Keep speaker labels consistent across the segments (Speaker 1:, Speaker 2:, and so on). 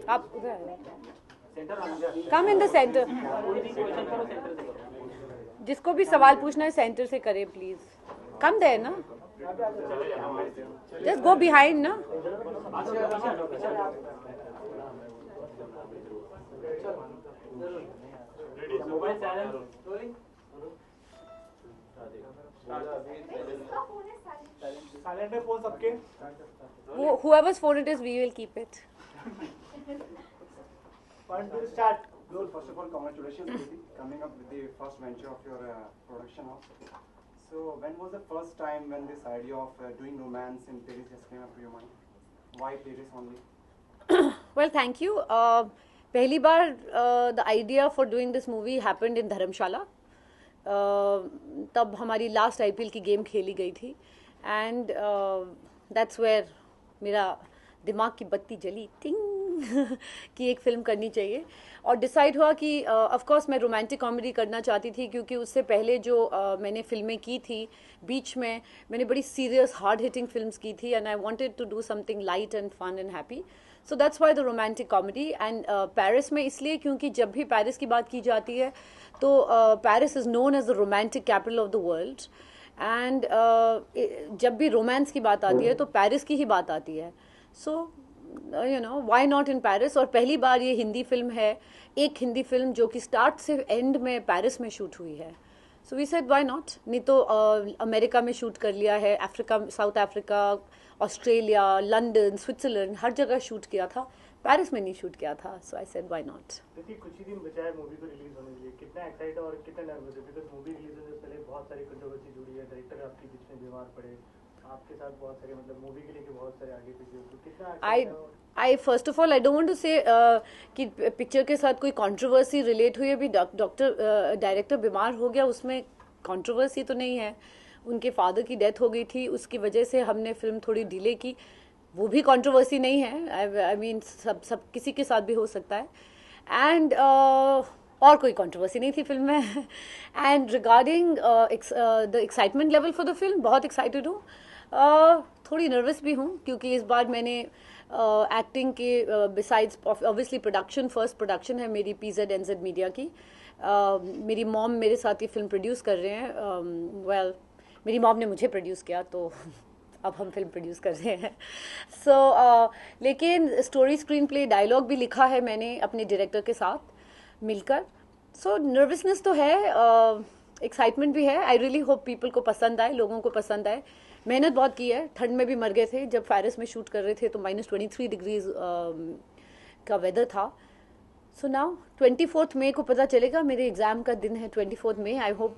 Speaker 1: आप उधर कम in the centre, जिसको भी सवाल पूछना है सेंटर से करे प्लीज. कम दे ना, जस्ट गो बिहाइंड ना.
Speaker 2: साइलेंट है फोन सबके.
Speaker 1: Whoever's phone it is, we will keep it.
Speaker 2: Start.
Speaker 3: First of all, congratulations for coming up with the first venture of your production house. So, when was the first time when this idea of doing romance in Paris just came up to your mind? Why Paris only?
Speaker 1: Well, thank you. पहली बार the idea for doing this movie happened in धर्मशाला. तब हमारी last IPL की game खेली गई थी and that's where मेरा दिमाग की बत्ती जली टिंग कि एक फ़िल्म करनी चाहिए और डिसाइड हुआ कि ऑफ कोर्स मैं रोमांटिक कॉमेडी करना चाहती थी क्योंकि उससे पहले जो मैंने फ़िल्में की थी बीच में मैंने बड़ी सीरियस हार्ड हिटिंग फिल्म्स की थी and I wanted to do something light and fun and happy. So that's why the romantic comedy and Paris में इसलिए क्योंकि जब भी पेरिस की बात की जाती है तो Paris is known as the romantic capital of the world and जब भी रोमांस की बात आती है तो पेरिस की ही बात आती है. So you know why not in Paris. और पहली बार ये हिंदी फिल्म है, एक हिंदी फिल्म जो कि स्टार्ट से एंड में पेरिस में शूट हुई है. So we said why not. नहीं तो अमेरिका में शूट कर लिया है, Africa, South Africa, Australia, London, Switzerland, हर जगह शूट किया था, पेरिस में नहीं शूट किया था. सो आई सेड व्हाई नॉट.
Speaker 2: देखिए कुछ ही दिन बचा है मूवी को रिलीज होने के लिए, कितना एक्साइटेड और कितना नर्वस है बिकॉज मूवी रिलीज होने से पहले बहुत सारी कंट्रोवर्सी जुड़ी है, डायरेक्टर आपके बीच में बीमार पड़े, आपके साथ बहुत सारे मतलब मूवी के लेके बहुत सारे आगे पीछे, तो कितना
Speaker 1: I first of all I don't want to say कि पिक्चर के साथ कोई कंट्रोवर्सी रिलेट हुई है. अभी डॉक्टर डायरेक्टर बीमार हो गया, उसमें कंट्रोवर्सी तो नहीं है. उनके फादर की डेथ हो गई थी, उसकी वजह से हमने फिल्म थोड़ी डिले की, वो भी कंट्रोवर्सी नहीं है. आई मीन सब किसी के साथ भी हो सकता है. एंड और कोई कंट्रोवर्सी नहीं थी फिल्म में. And regarding the excitement level for the film, बहुत एक्साइटेड हूँ. थोड़ी नर्वस भी हूँ क्योंकि इस बार मैंने एक्टिंग के besides obviously production, first production है मेरी PZNZ मीडिया की. मेरी मॉम मेरे साथ ये फिल्म प्रोड्यूस कर रहे हैं. वेल मेरी मॉम ने मुझे प्रोड्यूस किया तो अब हम फिल्म प्रोड्यूस कर रहे हैं. सो लेकिन स्टोरी, स्क्रीन प्ले, डायलॉग भी लिखा है मैंने अपने डायरेक्टर के साथ मिलकर. सो नर्वसनेस तो है, एक्साइटमेंट भी है. आई रियली होप पीपल को पसंद आए, लोगों को पसंद आए. मेहनत बहुत की है, ठंड में भी मर गए थे जब पेरिस में शूट कर रहे थे तो -23 डिग्रीज का वेदर था. सो नाउ 24 मई को पता चलेगा, मेरे एग्जाम का दिन है 24 मई. आई होप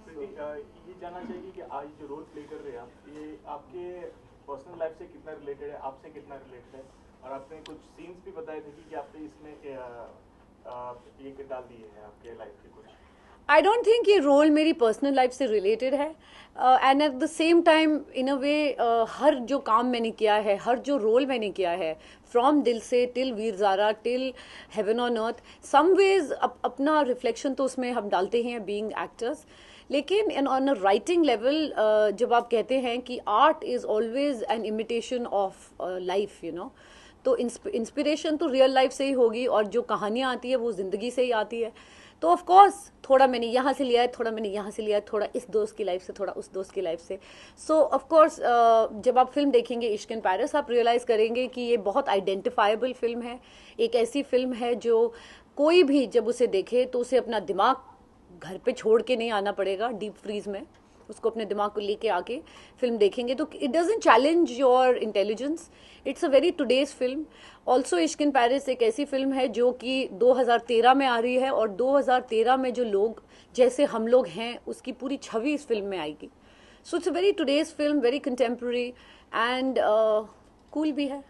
Speaker 2: ये जानना चाहिए कि आज जो रोल प्ले कर रहे हैं आप, ये आपके पर्सनल लाइफ से कितना रिलेटेड है, आपसे कितना रिलेटेड है, और आपने कुछ सीन्स भी बताए थे कि आपने इसमें ये डाल दिए हैं आपके लाइफ के कुछ.
Speaker 1: आई डोंट थिंक ये रोल मेरी पर्सनल लाइफ से रिलेटेड है and at the same time in a way हर जो काम मैंने किया है, हर जो रोल मैंने किया है, from Dil Se till Veer Zaara till heaven on earth, some ways अपना रिफ्लेक्शन तो उसमें हम डालते हैं बीइंग एक्टर्स. लेकिन ऑन अ राइटिंग लेवल जब आप कहते हैं कि art is always an imitation of life, you know, तो इंस्पिरेशन तो रियल लाइफ से ही होगी और जो कहानियाँ आती है वो ज़िंदगी से ही आती है. तो ऑफ कोर्स थोड़ा मैंने यहाँ से लिया है, थोड़ा मैंने यहाँ से लिया है, थोड़ा इस दोस्त की लाइफ से, थोड़ा उस दोस्त की लाइफ से. सो ऑफ कोर्स जब आप फिल्म देखेंगे इश्क इन पेरिस, आप रियलाइज़ करेंगे कि ये बहुत आइडेंटिफाइबल फिल्म है. एक ऐसी फिल्म है जो कोई भी जब उसे देखे तो उसे अपना दिमाग घर पे छोड़ के नहीं आना पड़ेगा डीप फ्रीज में, उसको अपने दिमाग को लेके आके फिल्म देखेंगे तो it doesn't challenge your intelligence. It's a very today's film. Also इश्क इन पेरिस एक ऐसी फिल्म है जो कि 2013 में आ रही है और 2013 में जो लोग जैसे हम लोग हैं उसकी पूरी छवि इस फिल्म में आएगी. So it's a very today's film, very contemporary and cool भी है.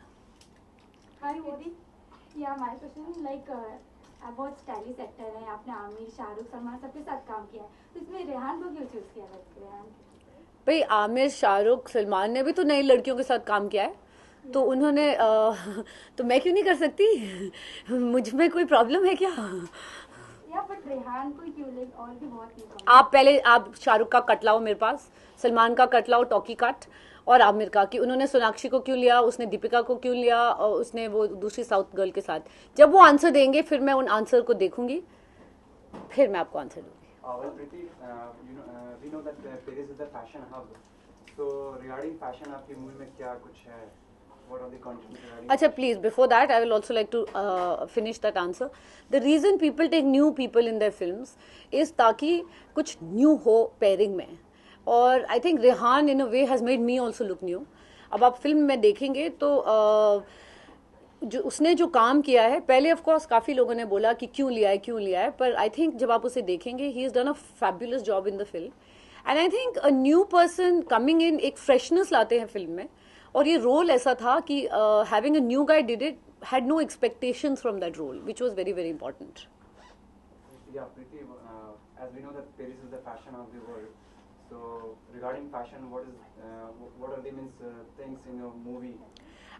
Speaker 4: हाय मोदी, या माय क्वेश्चन लाइक आप बहुत स्टाइलिश एक्टर हैं, आपने आमिर, शाहरुख, सलमान सबके साथ काम किया है, तो इसमें रेहान को क्यों चूज किया? रेहान
Speaker 1: भाई आमिर, शाहरुख, सलमान ने भी तो नई लड़कियों के साथ काम किया है, तो उन्होंने तो मैं क्यों नहीं कर सकती? मुझ में कोई प्रॉब्लम है क्या?
Speaker 4: या बट सिर्फ रेहान को क्यों, लाइक और भी बहुत नहीं?
Speaker 1: आप पहले आप शाहरुख का कट लाओ मेरे पास, सलमान का कट लाओ, टॉकी कट, और आमिर का, कि उन्होंने सोनाक्षी को क्यों लिया, उसने दीपिका को क्यों लिया, और उसने वो दूसरी साउथ गर्ल के साथ। जब वो आंसर देंगे फिर मैं उन आंसर को देखूंगी, फिर मैं आपको आंसर दूंगी।
Speaker 3: Well, Preeti, we know that Paris is a fashion hub. So regarding fashion, आपकी मूवी में क्या कुछ है? What are the content regarding?
Speaker 1: अच्छा, please before that I will also like to finish that answer. The reason people take new people in their films is ताकि कुछ new हो pairing में, और I think Rehan in a way has made me also look new. अब आप film में देखेंगे तो जो उसने जो काम किया है, पहले ऑफ कोर्स काफ़ी लोगों ने बोला कि क्यों लिया है, पर आई थिंक जब आप उसे देखेंगे he is done a fabulous job in the film, and I think a new person coming in एक फ्रेशनेस लाते हैं फिल्म में। और ये रोल ऐसा था कि having a new guy did it, had no expectations from that role, which was very very important.
Speaker 3: Yeah, Preeti, as we know that Paris is the fashion of the world. So regarding fashion, what are the things in your movie?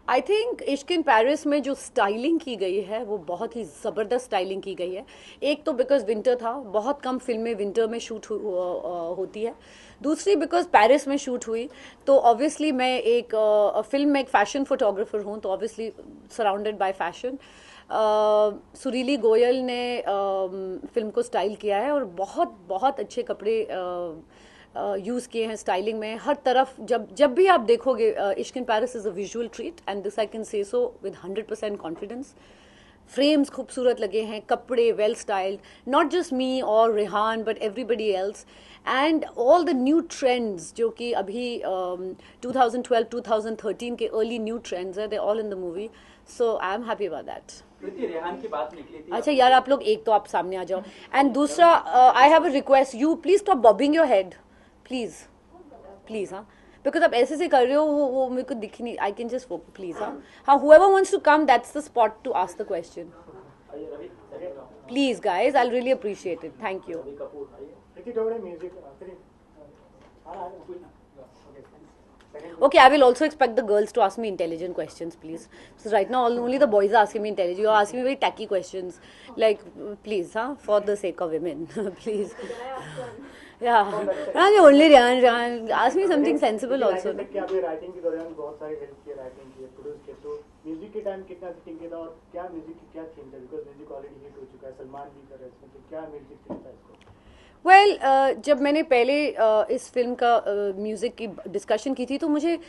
Speaker 1: I think इश्क in Paris में जो styling की गई है वो बहुत ही ज़बरदस्त styling की गई है। एक तो बिकॉज विंटर था, बहुत कम फिल्में विंटर में शूट होती है। दूसरी बिकॉज पेरिस में शूट हुई, तो ऑब्वियसली मैं एक फिल्म में एक फैशन फोटोग्राफर हूँ, तो ऑब्वियसली सराउंडेड बाय फैशन। सुरीली गोयल ने फिल्म को स्टाइल किया है, और बहुत बहुत अच्छे कपड़े यूज़ किए हैं स्टाइलिंग में हर तरफ। जब भी आप देखोगे, इश्क in Paris is a visual treat, and this I can say so with 100% confidence. Frames खूबसूरत लगे हैं, कपड़े well styled, not just me और Rehan but everybody else, and all the new trends जो कि अभी 2012-2013 के अर्ली न्यू ट्रेंड्स है, they all in the movie, so I am happy about that.
Speaker 5: Preeti, Rehan की बात निकली थी।
Speaker 1: अच्छा यार, आप लोग एक तो आप सामने आ जाओ, एंड दूसरा I have a request, you please stop bobbing your head, please please. हाँ, बिकॉज आप ऐसे से कर रहे हो, वो मेरे को दिख नहीं, I can just focus please. हाँ, whoever wants to come, that's the spot to ask the question. Please guys, I'll really appreciate it, thank you. Okay, I will also expect the girls to ask me intelligent questions, please. So right now only the boys are asking me intelligent. You're asking me very tacky questions, like please, for the sake of women, please. Yeah, only Rehan, ask me something sensible also.
Speaker 2: Writing के दौरान बहुत सारे help किए, writing किए, produce किए, तो music के time कितना सेटिंग किया था, और क्या म्यूजिक की क्या थीम था, बिकॉज म्यूजिक ऑलरेडी हिट हो चुका है, सलमान भी कर रहे हैं इसमें, तो क्या म्यूजिक थीम था इसको?
Speaker 1: वेल, जब मैंने पहले इस फिल्म का म्यूज़िक की डिस्कशन की थी, तो मुझे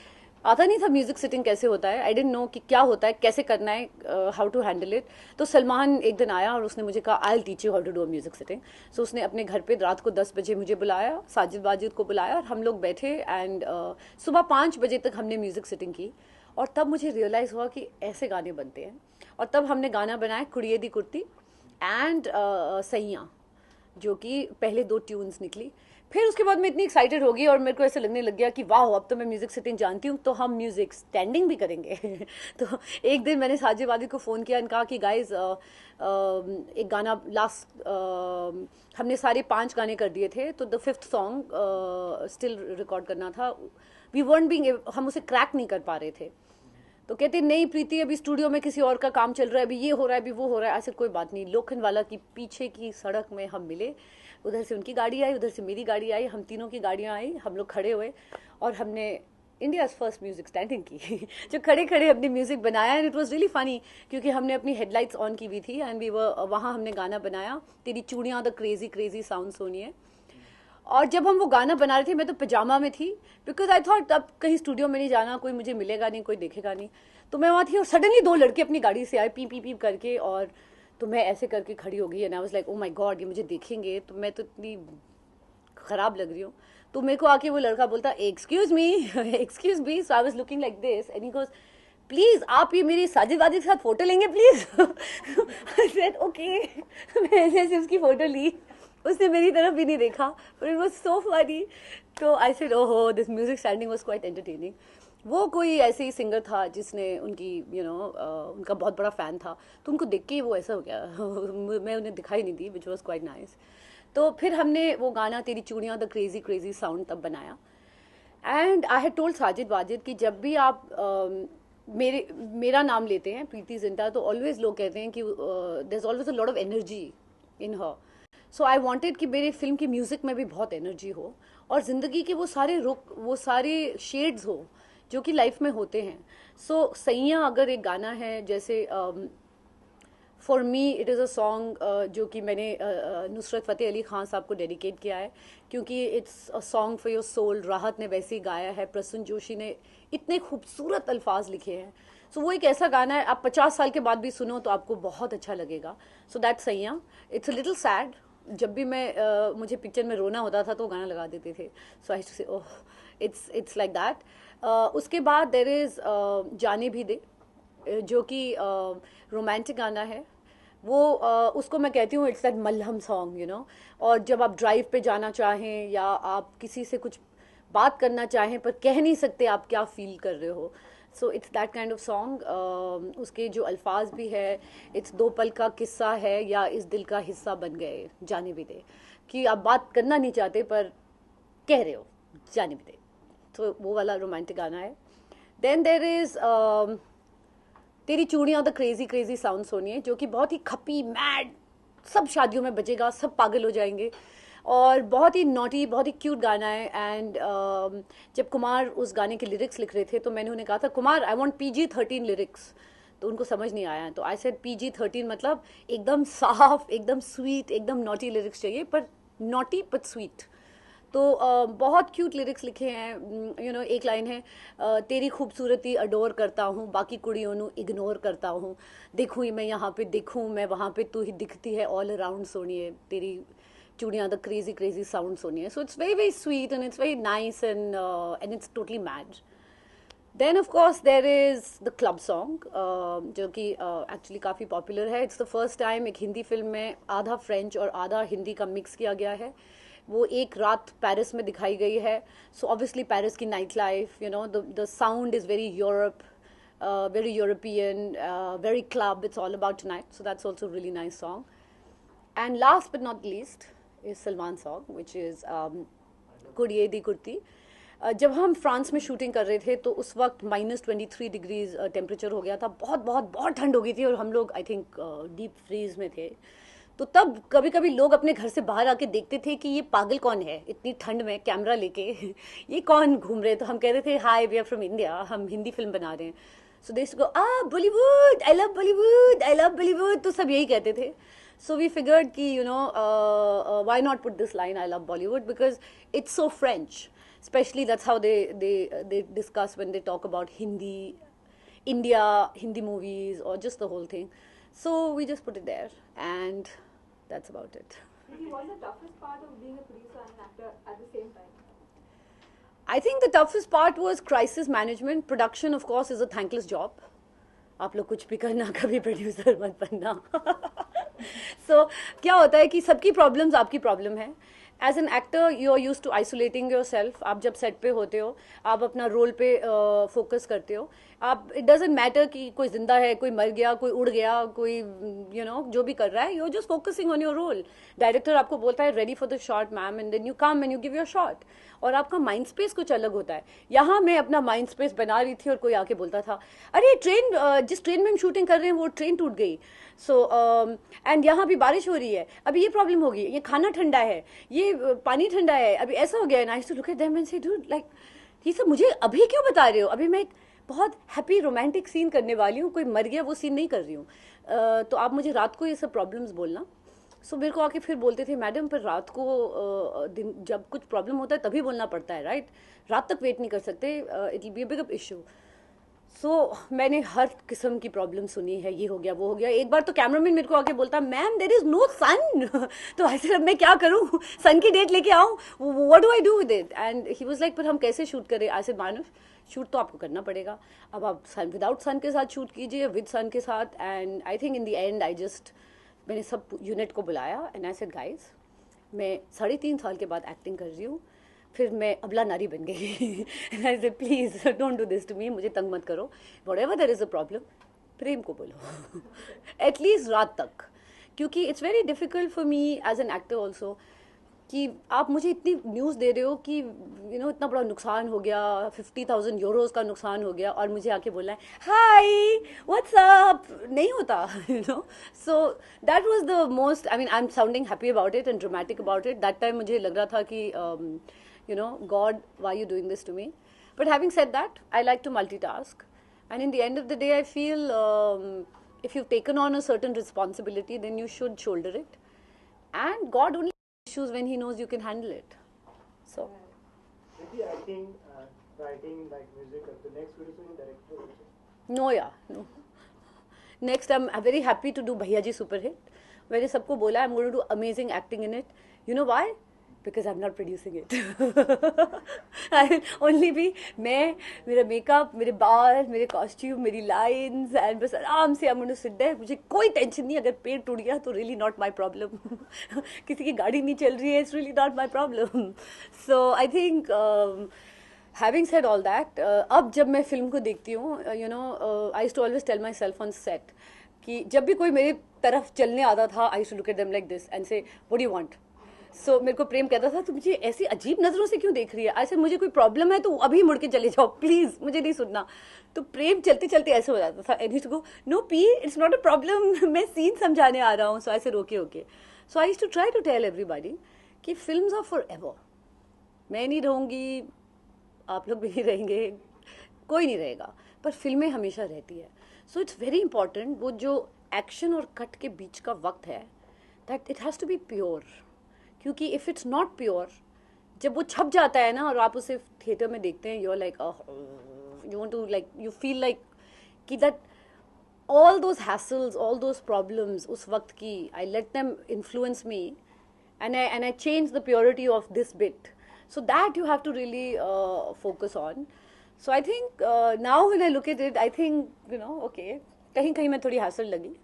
Speaker 1: आता नहीं था म्यूज़िक सिटिंग कैसे होता है। आई डिडंट नो कि क्या होता है, कैसे करना है, हाउ टू हैंडल इट। तो सलमान एक दिन आया और उसने मुझे कहा, I will teach you how to do music sitting. So उसने अपने घर पे रात को 10 बजे मुझे बुलाया, साजिद वाजिद को बुलाया, और हम लोग बैठे, एंड सुबह 5 बजे तक हमने म्यूज़िक सिटिंग की। और तब मुझे रियलाइज़ हुआ कि ऐसे गाने बनते हैं, और तब हमने गाना बनाया कुड़िए दी कुर्ती एंड सैयां, जो कि पहले 2 ट्यून्स निकली। फिर उसके बाद मैं इतनी एक्साइटेड हो गई, और मेरे को ऐसे लगने लग गया कि वाह, अब तो मैं म्यूज़िक सिटिंग जानती हूँ, तो हम म्यूज़िक स्टैंडिंग भी करेंगे। तो एक दिन मैंने साजिद वाजिद को फ़ोन किया और कहा कि गाइज, एक गाना लास्ट हमने सारे 5 गाने कर दिए थे, तो the 5th song still record करना था। वी वर्न बीइंग, हम उसे क्रैक नहीं कर पा रहे थे। तो कहते नहीं प्रीति, अभी स्टूडियो में किसी और का काम चल रहा है, अभी ये हो रहा है, अभी वो हो रहा है। ऐसे कोई बात नहीं, लोखंडवाला की पीछे की सड़क में हम मिले, उधर से उनकी गाड़ी आई, उधर से मेरी गाड़ी आई, हम तीनों की गाड़ियाँ आई, हम लोग खड़े हुए, और हमने इंडियाज़ फर्स्ट म्यूज़िक स्टैंडिंग की। जो खड़े खड़े अपनी म्यूज़िक बनाया, and it was really funny, क्योंकि हमने अपनी हेडलाइट्स ऑन की हुई थी, एंड वी वर वहाँ हमने गाना बनाया, तेरी चूड़ियाँ द क्रेजी क्रेजी साउंड सोनिए। और जब हम वो गाना बना रहे थे, मैं तो पजामा में थी, बिकॉज आई थॉट अब कहीं स्टूडियो में नहीं जाना, कोई मुझे मिलेगा नहीं, कोई देखेगा नहीं। तो मैं वहाँ थी, और सडनली 2 लड़के अपनी गाड़ी से आए, पी पी पी करके, और तो मैं ऐसे करके खड़ी हो गई, and I was like, oh my God, ये मुझे देखेंगे, तो मैं तो इतनी ख़राब लग रही हूँ। तो मेरे को आके वो लड़का बोलता, excuse me, excuse me. So I was looking like this, and he goes, please आप ये मेरी साजिद वाजिद के साथ फ़ोटो लेंगे प्लीज़। I said okay. मैं ऐसे उसकी फ़ोटो ली, उसने मेरी तरफ भी नहीं देखा, but it was so funny. तो आई सेड ओहो, this music standing was quite entertaining. वो कोई ऐसे ही सिंगर था जिसने उनकी उनका बहुत बड़ा फ़ैन था, तो उनको देख के ही वो ऐसा हो गया। मैं उन्हें दिखाई नहीं दी, विच वॉज क्वाइट नाइस। तो फिर हमने वो गाना तेरी चूड़ियाँ द क्रेजी क्रेजी साउंड तब बनाया, and I had told Sajid Wajid कि जब भी आप मेरा नाम लेते हैं प्रीति जिंटा, तो ऑलवेज लोग कहते हैं कि there is always a lot of energy in her. So I wanted कि मेरे फिल्म की म्यूज़िक में भी बहुत एनर्जी हो और ज़िंदगी के वो सारे शेड्स हो जो कि लाइफ में होते हैं. सो सैयां अगर एक गाना है, जैसे for me it is a song जो कि मैंने नुसरत फ़तेह अली ख़ान साहब को डेडिकेट किया है, क्योंकि it's a song for your soul. Rahat ने वैसे ही गाया है, प्रसून जोशी ने इतने खूबसूरत अल्फाज लिखे हैं. सो वो एक ऐसा गाना है, आप 50 साल के बाद भी सुनो तो आपको बहुत अच्छा लगेगा. So that सैयां. It's a little sad. जब भी मैं मुझे पिक्चर में रोना होता था तो गाना लगा देते थे. सो आई टू से ओह, इट्स लाइक दैट. उसके बाद देर इज़ जाने भी दे, जो कि रोमांटिक गाना है. वो उसको मैं कहती हूँ इट्स दैट मलहम सॉन्ग, यू नो. और जब आप ड्राइव पे जाना चाहें या आप किसी से कुछ बात करना चाहें पर कह नहीं सकते आप क्या फील कर रहे हो, so it's that kind of song. उसके जो अल्फाज भी है, इट्स दो पल का किस्सा है या इस दिल का हिस्सा बन गए जाने भी दे, कि आप बात करना नहीं चाहते पर कह रहे हो जाने भी दे. तो वो वाला रोमांटिक गाना है. देन देर इज़ तेरी चूड़ियाँ द क्रेजी क्रेजी साउंड सुनिए, जो कि बहुत ही खपी मैड, सब शादियों में बजेगा, सब पागल हो जाएंगे और बहुत ही नॉटी, बहुत ही क्यूट गाना है. एंड जब कुमार उस गाने के लिरिक्स लिख रहे थे तो मैंने उन्हें कहा था, Kumar I want PG-13 lyrics. तो उनको समझ नहीं आया, तो आई सेड PG-13 मतलब एकदम साफ, एकदम स्वीट, एकदम नॉटी लिरिक्स चाहिए, पर नॉटी बट स्वीट. तो बहुत क्यूट लिरिक्स लिखे हैं. यू नो, एक लाइन है, तेरी खूबसूरती अडोर करता हूँ, बाकी कुड़ियों ਨੂੰ इग्नोर करता हूँ, देखूँ मैं यहाँ पे, देखूँ मैं वहाँ पे, तू ही दिखती है ऑल अराउंड सोनिए, तेरी चूड़ियाँ द क्रेजी क्रेजी साउंड सोनिए. So it's very very sweet and it's very nice and it's totally mad. Then of course there is the club song, जो कि एक्चुअली काफ़ी पॉपुलर है. इट्स द फर्स्ट टाइम एक Hindi film में आधा French और आधा हिंदी का मिक्स किया गया है. वो एक रात पेरिस में दिखाई गई है. सो ऑब्वियसली पेरिस की night life, you no, the sound is very Europe, very European, very club. It's all about tonight. So that's also a really nice song. And last but not least is Salman's song, which is कुड़िए दी कुर्ती. जब हम France में shooting कर रहे थे तो उस वक्त -23 degrees temperature हो गया था. बहुत बहुत बहुत ठंड हो गई थी और हम लोग आई थिंक डीप फ्रीज में थे. तो तब कभी कभी लोग अपने घर से बाहर आके देखते थे कि ये पागल कौन है इतनी ठंड में कैमरा लेके ये कौन घूम रहे. तो हम कह रहे थे, hi we are from India, हम हिंदी फिल्म बना रहे हैं. So they go, Bollywood, I love Bollywood, I love Bollywood. तो सब यही कहते थे. So we figured कि you know why not put this line, I love Bollywood, because it's so French. Especially that's how they discuss when they talk about India, Hindi movies or just the whole thing. So we just put it there and that's about it.
Speaker 6: What's the toughest part of being a producer and an actor at the same time?
Speaker 1: I think the toughest part was crisis management. Production of course is a thankless job. आप लोग कुछ भी करना, कभी producer मत बनना. So क्या होता है कि सबकी प्रॉब्लम्स आपकी प्रॉब्लम है. As an actor you are use to isolating yourself. आप जब सेट पे होते हो आप अपना रोल पे फोकस करते हो. आप, इट डजेंट मैटर कि कोई जिंदा है, कोई मर गया, कोई उड़ गया, कोई यू नो जो भी कर रहा है, you are just focusing on your role. Director आपको बोलता है ready for the shot ma'am, and then you come and you give your shot. और आपका माइंड स्पेस कुछ अलग होता है. यहाँ मैं अपना माइंड स्पेस बना रही थी और कोई आके बोलता था, अरे ट्रेन, जिस ट्रेन में हम शूटिंग कर रहे हैं वो ट्रेन टूट गई. सो एंड यहाँ भी बारिश हो रही है, अभी ये प्रॉब्लम होगी, ये खाना ठंडा है, ये पानी ठंडा है, अभी ऐसा हो गया है. Nice to look at them and say, dude like ये सब मुझे अभी क्यों बता रहे हो? अभी मैं एक बहुत हैप्पी रोमांटिक सीन करने वाली हूँ, कोई मर गया वो सीन नहीं कर रही हूँ. तो आप मुझे रात को ये सब प्रॉब्लम्स बोलना. सो मेरे को आके फिर बोलते थे, मैडम पर रात को दिन जब कुछ प्रॉब्लम होता है तभी बोलना पड़ता है, राइट? रात तक वेट नहीं कर सकते, it will be a big issue. So मैंने हर किस्म की प्रॉब्लम सुनी है, ये हो गया वो हो गया. एक बार तो कैमरामैन मेरे को आके बोलता, मैम देयर इज नो सन. तो ऐसे अब मैं क्या करूँ, सन की डेट लेके आऊँ, what do I do with it? And he was like, पर हम कैसे शूट करें? आई सेड, मानव शूट तो आपको करना पड़ेगा. अब आप सन विदाउट सन के साथ शूट कीजिए, विद सन के साथ. And I think in the end मैंने सब यूनिट को बुलाया एंड आई सेड, गाइज मैं 3.5 साल के बाद एक्टिंग कर रही हूँ, फिर मैं अबला नारी बन गई. I said, please don't do this to me, मुझे तंग मत करो. Whatever there is a problem, Prem को बोलो एटलीस्ट रात तक, क्योंकि it's very difficult for me as an actor also कि आप मुझे इतनी न्यूज़ दे रहे हो कि इतना बड़ा नुकसान हो गया, 50,000 यूरोज़ का नुकसान हो गया, और मुझे आके बोलना है हाय व्हाट्स अप, नहीं होता so that was the most, I am sounding happy about it and dramatic about it. That time मुझे लग रहा था कि God why you doing this to me, but having said that I like to multitask, and in the end of the day I feel if you've taken on a certain responsibility then you should shoulder it, and God only issues when he knows you can handle it. So
Speaker 2: maybe acting, writing, like music, the next video so director also.
Speaker 1: no, next I'm very happy to do Bhaiya Ji Super Hit. मैंने सबको बोला I'm going to do amazing acting in it. You know why? Because I'm not producing it. I'll only be मैं, मेरा makeup, मेरे बाल, मेरे costume, मेरी lines, and बस आराम से I'm going to sit there. मुझे कोई टेंशन नहीं, अगर पेड़ टूट गया तो really not my problem. किसी की गाड़ी नहीं चल रही है, it's really not my problem. So I think having said all that, अब जब मैं फिल्म को देखती हूँ, I used to always tell myself on set कि जब भी कोई मेरी तरफ चलने आता था, I used to look at them like this and say, what do you want? So मेरे को प्रेम कहता था तू मुझे ऐसी अजीब नज़रों से क्यों देख रही है, ऐसे मुझे कोई प्रॉब्लम है तो अभी मुड़ के चले जाओ प्लीज़, मुझे नहीं सुनना। तो प्रेम चलते चलते ऐसे हो जाता था, एंड ही गो नो पी इट्स नॉट अ प्रॉब्लम, मैं सीन समझाने आ रहा हूँ। सो ऐसे रोके रोके, so I used to try to tell everybody कि फिल्म्स आर फॉर एवर, मैं नहीं रहूँगी, आप लोग भी नहीं रहेंगे, कोई नहीं रहेगा, पर फिल्में हमेशा रहती है। सो इट्स वेरी इंपॉर्टेंट वो जो एक्शन और कट के बीच का वक्त है, that it has to be pure, क्योंकि इफ़ इट्स नॉट प्योर, जब वो छप जाता है ना और आप उसे थिएटर में देखते हैं, you are like you want to like you feel like कि that all those hassles, all those problems उस वक्त की, I let them influence me and I change the purity of this bit, so that you have to really focus on. So I think now when I look at it, I think okay, कहीं कहीं मैं थोड़ी hassle लगी,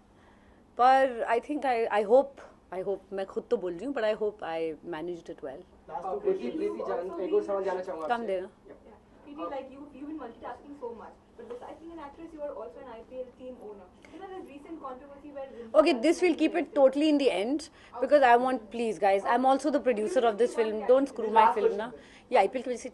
Speaker 1: पर I think I hope मैं खुद तो बोल रही हूँ, but I hope I managed it well.
Speaker 5: प्रीति जान एक और सवाल जानना चाहूँगा
Speaker 1: कम देना।
Speaker 6: Really, like you've been multitasking so much, but besides being an actress, you are also an IPL team owner. There's recent controversy where
Speaker 1: Okay, this we'll keep it totally in the end because I want, please guys, I'm also the producer of this film. Don't screw my film ना। ये IPL की वजह से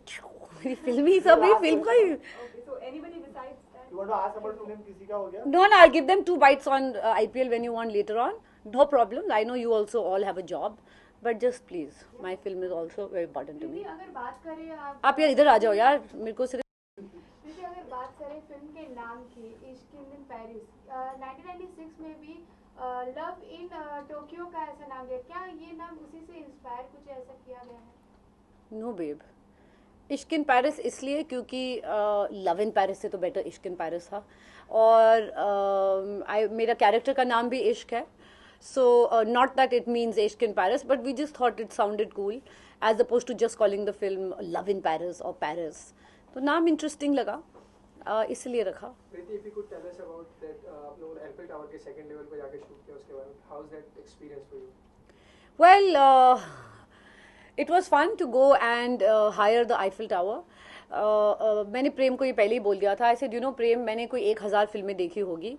Speaker 1: मेरी film ही सब मेरी film का ही।
Speaker 6: Okay, so anybody besides that?
Speaker 2: You want to ask about film किसी का हो गया?
Speaker 1: No, I'll give them 2 bites on IPL when you want later on. No problem. I know you also all have a job, but just please, my film is also very important to me.
Speaker 4: अगर बात करें
Speaker 1: आप यार इधर आ जाओ यार, मेरे को सिर्फ
Speaker 4: अगर बात करें फिल्म के नाम की, इश्क इन पेरिस, 1996 में भी लव इन टोक्यो का ऐसा नाम दिया, क्या ये नाम उसी से इंस्पायर कुछ ऐसा किया गया है?
Speaker 1: नो बेब, इश्क इन पेरिस इसलिए क्योंकि लव इन पेरिस से तो बेटर इश्क इन पेरिस था, और मेरा कैरेक्टर का नाम भी इश्क है, so not that it means इश्क in Paris, but we just thought it sounded cool as opposed to just calling the film Love in Paris or Paris. तो नाम इंटरेस्टिंग लगा, इसलिए रखा।
Speaker 7: प्रीति, if you could tell us about that, आप लोगों ने FL tower के second level पे जाके शूट किया, उसके बारे में how was that experience for you?
Speaker 1: Well, it was fun to go and hire the Eiffel Tower. मैंने प्रेम को ये पहले ही बोल दिया था, I said, you know प्रेम, मैंने कोई 1000 फिल्में देखी होगी,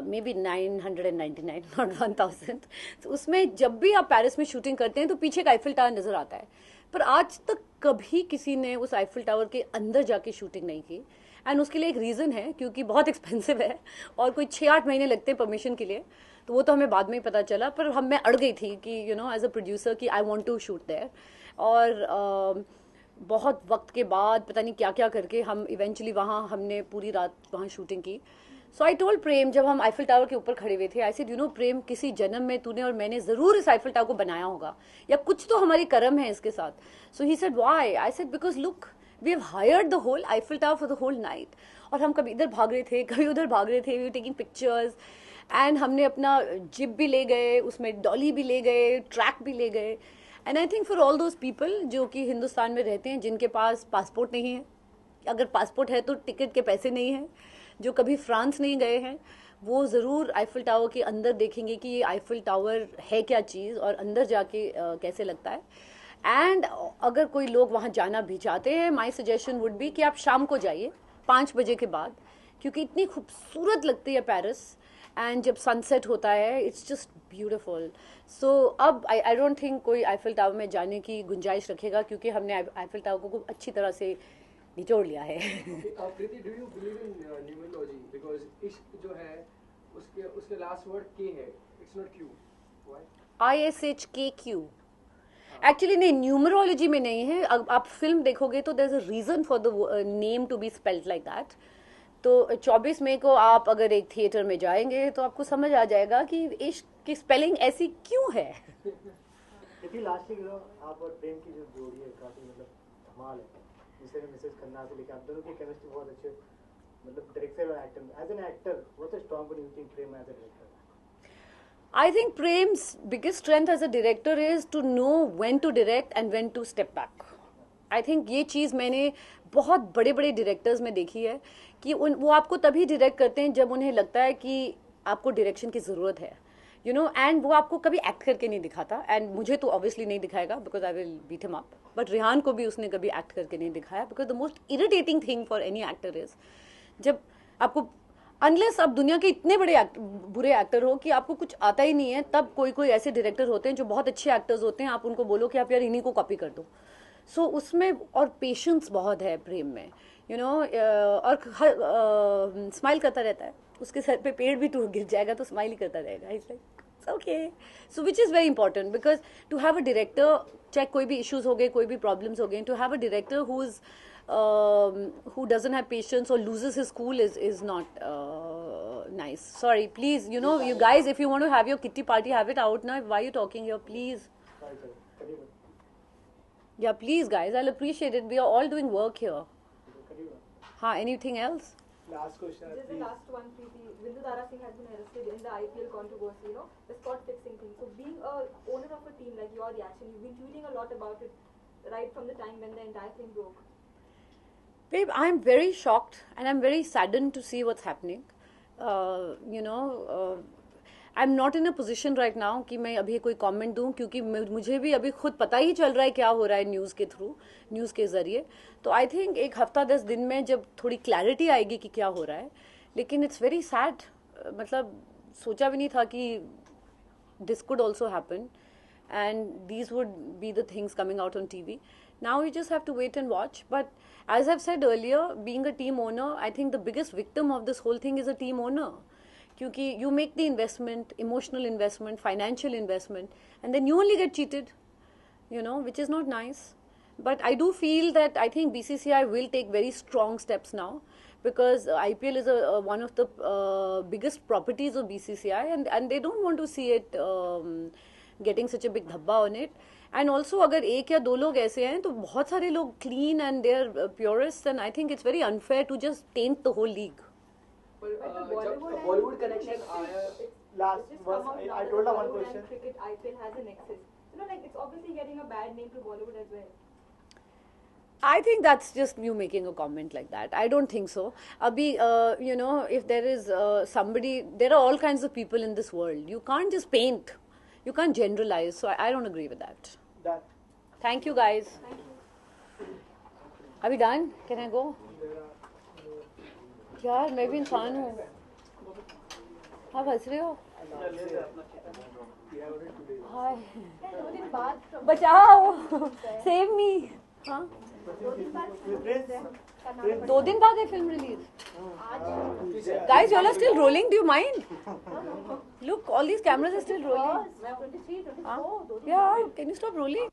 Speaker 1: मे बी 999 नॉट 1000। तो उसमें जब भी आप पेरिस में शूटिंग करते हैं तो पीछे एक आईफिल टावर नज़र आता है, पर आज तक कभी किसी ने उस आईफिल टावर के अंदर जाके शूटिंग नहीं की, एंड उसके लिए एक रीज़न है, क्योंकि बहुत एक्सपेंसिव है और कोई 6-8 महीने लगते हैं परमिशन के लिए, तो वो तो हमें बाद में ही पता चला, पर मैं अड़ गई थी कि एज अ प्रोड्यूसर कि I want to shoot there, और बहुत वक्त के बाद पता नहीं क्या क्या करके हम इवेंचुअली वहाँ हमने पूरी रात वहाँ शूटिंग की। सो आई टोल्ड प्रेम, जब हम आईफिल टावर के ऊपर खड़े हुए थे, आई सेड प्रेम, किसी जन्म में तूने और मैंने ज़रूर इस आईफिल टावर को बनाया होगा, या कुछ तो हमारी कर्म है इसके साथ। So he said why? I said because look, we have hired the whole Eiffel Tower for the whole night, और हम कभी इधर भाग रहे थे, कभी उधर भाग रहे थे, वी टेकिंग पिक्चर्स, एंड हमने अपना जिप भी ले गए, उसमें डॉली भी ले गए, ट्रैक भी ले गए, and I think for all those people जो कि हिंदुस्तान में रहते हैं, जिनके पास पासपोर्ट नहीं है, अगर पासपोर्ट है तो टिकट के पैसे नहीं हैं, जो कभी फ्रांस नहीं गए हैं, वो ज़रूर आईफिल टावर के अंदर देखेंगे कि ये आईफिल टावर है क्या चीज़ और अंदर जाके कैसे लगता है। एंड अगर कोई लोग वहाँ जाना भी चाहते हैं, माय सजेशन वुड बी कि आप शाम को जाइए 5 बजे के बाद, क्योंकि इतनी खूबसूरत लगती है पेरिस, एंड जब सनसेट होता है इट्स जस्ट ब्यूटिफुल. सो अब आई डोंट थिंक कोई आईफिल टावर में जाने की गुंजाइश रखेगा, क्योंकि हमने आईफिल टावर को अच्छी तरह से निचोड़ लिया है.
Speaker 7: Preeti, do you believe in numerology? Because Ishq जो है उसके लास्ट वर्ड के है, it's not Q. Why?
Speaker 1: ISHKQ. Actually नहीं, न्यूमरोलॉजी में नहीं है. आप फिल्म देखोगे तो there is a reason for the name to be spelled like that. तो 24 मई को आप अगर एक थिएटर में जाएंगे तो आपको समझ आ जाएगा कि इश्क की स्पेलिंग ऐसी क्यों है.
Speaker 2: क्योंकि लास्टली आप और प्रेम की जो जोड़ी है काफी मतलब कमाल है. मिस्टर एंड मिसेस खन्ना से लेकर आप दोनों की केमिस्ट्री बहुत अच्छे, मतलब डायरेक्टर और actor. As an actor what's a strong point in Prem as a director?
Speaker 1: I think Prem's biggest strength as a director is to know when to direct and when to step back. I think ये चीज़ मैंने बहुत बड़े बड़े directors में देखी है कि वो आपको तभी डायरेक्ट करते हैं जब उन्हें लगता है कि आपको डायरेक्शन की ज़रूरत है, यू नो, एंड वो आपको कभी एक्ट करके नहीं दिखाता. एंड मुझे तो ऑब्वियसली नहीं दिखाएगा because I will beat him up, but Rehan को भी उसने कभी एक्ट करके नहीं दिखाया. Because the most irritating thing for any actor is जब आपको, अनलेस आप दुनिया के इतने बड़े बुरे एक्टर हो कि आपको कुछ आता ही नहीं है, तब कोई ऐसे डायरेक्टर होते हैं जो बहुत अच्छे एक्टर्स होते हैं, आप उनको बोलो कि आप यार इन्हीं को कॉपी कर दो. सो उसमें और पेशेंस बहुत है प्रेम में, यू नो. और स्माइल करता रहता है, उसके सर पे पेड़ भी टूट गिर जाएगा तो स्माइल ही करता रहेगा. It's like okay. So which is very important because to have a director, चाहे कोई भी इश्यूज हो गए, कोई भी प्रॉब्लम्स हो गए, to have a director who doesn't have patience or loses his cool is not nice. Sorry, please, you know, you guys, if you want to have your kitty party, have it out now. Why are you talking here? Please. Yeah, please, guys. I'll appreciate it. We are all doing work here. Anything else?
Speaker 2: Last question.
Speaker 6: Just the last one, Preeti. Bindu Dara Singh has been arrested in the IPL controversy, you know, the spot fixing thing. So being a owner of a team like your reaction, you've been tweeting a lot about it right from the time when the entire thing broke.
Speaker 1: Babe, I'm very shocked and I'm very saddened to see what's happening. You know, I'm not in a position right now कि मैं अभी कोई comment दूं, क्योंकि मुझे भी अभी खुद पता ही चल रहा है क्या हो रहा है न्यूज़ के थ्रू, न्यूज़ के ज़रिए. तो आई थिंक एक हफ्ता 10 दिन में जब थोड़ी क्लैरिटी आएगी कि क्या हो रहा है. लेकिन इट्स वेरी सैड, मतलब सोचा भी नहीं था कि this could also happen and these would be the things coming out on TV. Now we just have to wait and watch. But as I've said earlier, being a team owner, I think the biggest victim of this whole thing is a team owner. Kyunki you make the investment, emotional investment, financial investment, and then you only get cheated, you know, which is not nice. But I do feel that I think BCCI will take very strong steps now, because IPL is one of the biggest properties of BCCI, and they don't want to see it getting such a big dhabba on it. And also अगर एक या दो लोग ऐसे हैं तो बहुत सारे लोग clean and they're purists, and I think it's very unfair to just taint the whole league.
Speaker 6: But the
Speaker 7: Bollywood connection
Speaker 2: Last was I told her one
Speaker 6: Bollywood
Speaker 2: question.
Speaker 6: and cricket IPL has a nexus. You know, like it's obviously getting a bad name to Bollywood as well.
Speaker 1: I think that's just you making a comment like that. I don't think so. Abhi, you know, if there is somebody, there are all kinds of people in this world. You can't just paint. You can't generalize. So I don't agree with that.
Speaker 2: Done.
Speaker 1: Thank you, guys.
Speaker 6: Thank you.
Speaker 1: Are we done? Can I go? यार मैं भी इंसान हूँ. आप हंस रहे हो? हाय.
Speaker 4: 2 दिन बाद
Speaker 1: बचाओ. Save me. हाँ.
Speaker 4: 2 दिन बाद
Speaker 1: 2 दिन बाद है film release. Guys, you all are still rolling. Do you mind? Look, all these cameras are still rolling.
Speaker 4: 23, 24,
Speaker 1: Yeah, can you stop rolling?